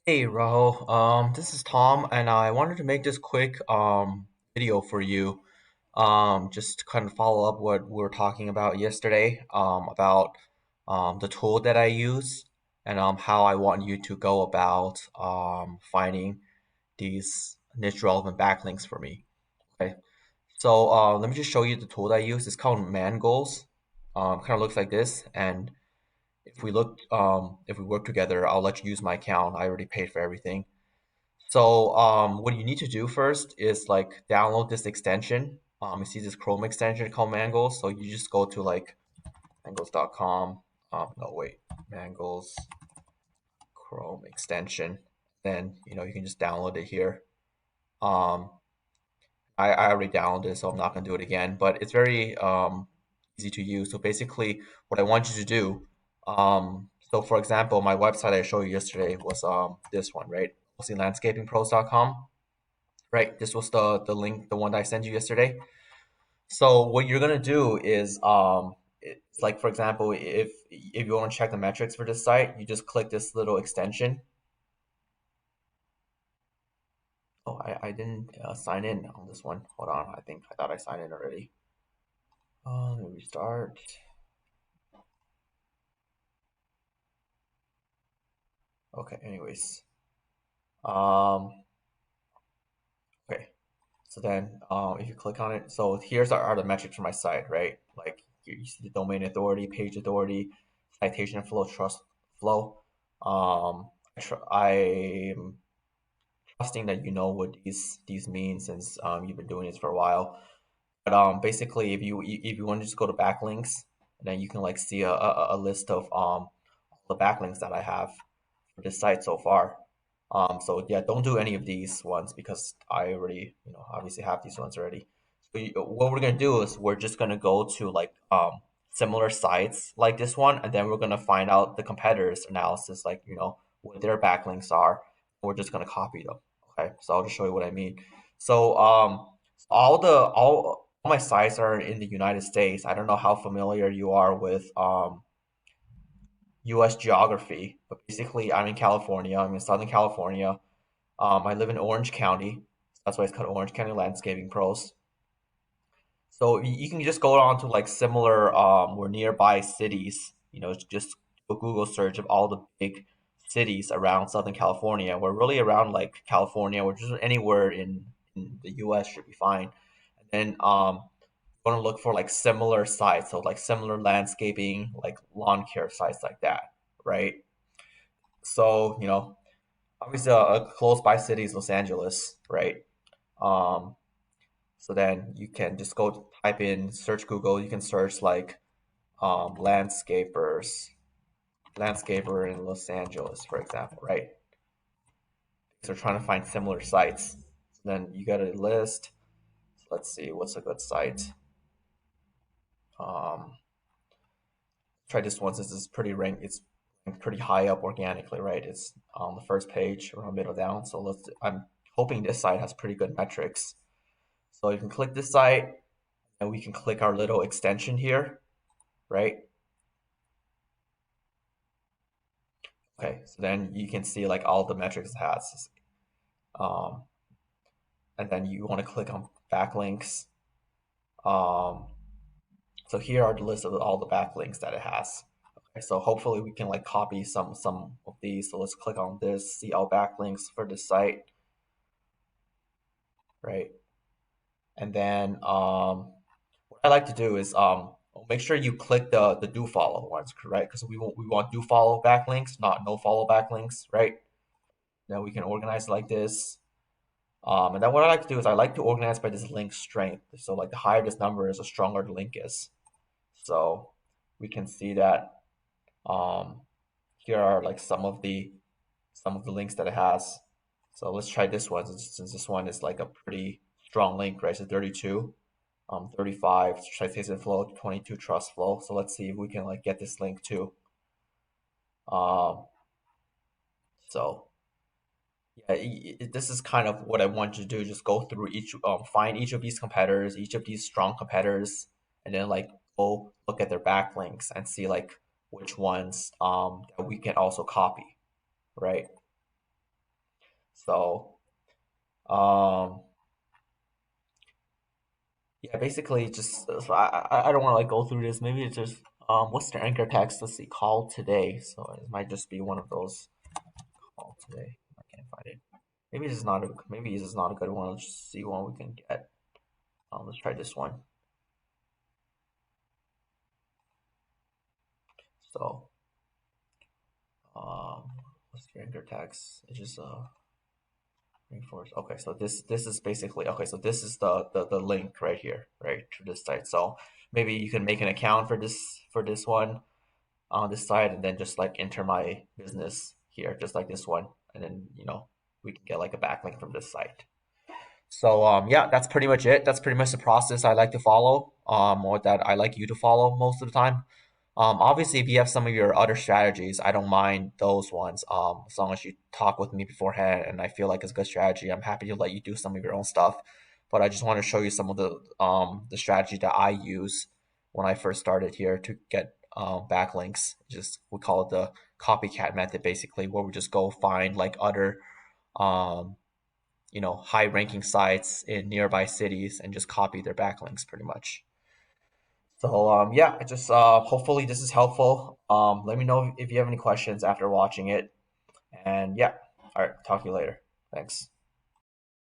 Hey Rahul, this is Tom, and I wanted to make this quick video for you, just to kind of follow up what we were talking about yesterday, about the tool that I use and how I want you to go about finding these niche relevant backlinks for me. Okay, so let me just show you the tool that I use. It's called Mangoals. Kind of looks like this, and if we work together, I'll let you use my account. I already paid for everything. So what you need to do first is like download this extension. You see this Chrome extension called Mangles. So you just go to like mangles.com. No, wait, Mangles Chrome extension. Then you can just download it here. Um, I already downloaded it, so I'm not gonna do it again. But it's very easy to use. So basically, what I want you to do. So for example, my website I showed you yesterday was this one, right? Landscapingpros.com. Right, this was the link, the one that I sent you yesterday. So what you're gonna do is it's like for example, if you want to check the metrics for this site, you just click this little extension. Oh, I didn't sign in on this one. Hold on, I thought I signed in already. Let me restart. Okay, anyways. Um, okay. So then if you click on it, so here's are the metrics for my site, right? Like here you see the domain authority, page authority, citation flow, trust flow. I'm trusting that you know what these mean since you've been doing this for a while. But basically, if you want to just go to backlinks, then you can like see a list of all the backlinks that I have for this site so far. So yeah, don't do any of these ones because I already, obviously have these ones already. So what we're gonna do is we're just gonna go to like similar sites like this one, and then we're gonna find out the competitors analysis, like what their backlinks are. We're just gonna copy them. Okay, so I'll just show you what I mean. So all my sites are in the United States. I don't know how familiar you are with U.S. geography, but basically, I'm in California. I'm in Southern California. I live in Orange County. That's why it's called Orange County Landscaping Pros. So you can just go on to like similar or nearby cities. Just do a Google search of all the big cities around Southern California. We're really around like California, or just anywhere in the U.S. should be fine. And then going to look for like similar sites, so like similar landscaping, like lawn care sites like that, right? So obviously a close by city is Los Angeles, right? Um, so then you can just go type in search Google. You can search like landscaper in Los Angeles, for example, right? So trying to find similar sites. So then you get a list. So let's see what's a good site. Um, Try this one since it's pretty ranked. It's ranked pretty high up organically, right? It's on the first page or middle down. So I'm hoping this site has pretty good metrics. So you can click this site, and we can click our little extension here, right? Okay, so then you can see like all the metrics it has. Um, and then you want to click on backlinks. Um, so here are the list of all the backlinks that it has. Okay, so hopefully we can like copy some of these. So let's click on this, see all backlinks for the site, right? And then what I like to do is make sure you click the do follow ones, right? Because we want do follow backlinks, not no follow backlinks, right? Then we can organize it like this. And then what I like to do is I like to organize by this link strength. So like the higher this number is, the stronger the link is. So we can see that um, here are like some of the links that it has. So let's try this one since this one is like a pretty strong link, right? So 32, 35 citation flow, 22 trust flow. So let's see if we can like get this link too. Um, so yeah, this is kind of what I want you to do. Just go through find each of these competitors, each of these strong competitors, and then like go look at their backlinks and see like which ones that we can also copy, right? So um, yeah, basically just so I don't want to like go through this. Maybe it's just what's the anchor text? Let's see, call today. So it might just be one of those call today. I can't find it. Maybe this is not a good one. Let's just see one we can get. Let's try this one. So um, what's the anchor text? It's just reinforce. Okay, so this is basically okay. So this is the link right here, right to this site. So maybe you can make an account for this one on this side, and then just like enter my business here, just like this one, and then we can get like a backlink from this site. So yeah, that's pretty much it. That's pretty much the process I like to follow, or that I like you to follow most of the time. Obviously, if you have some of your other strategies, I don't mind those ones. As long as you talk with me beforehand and I feel like it's a good strategy, I'm happy to let you do some of your own stuff. But I just want to show you some of the strategy that I use when I first started here to get backlinks. Just we call it the copycat method, basically, where we just go find like other um, high ranking sites in nearby cities and just copy their backlinks pretty much. So yeah, I just hopefully this is helpful. Let me know if you have any questions after watching it. And yeah, all right, talk to you later. Thanks.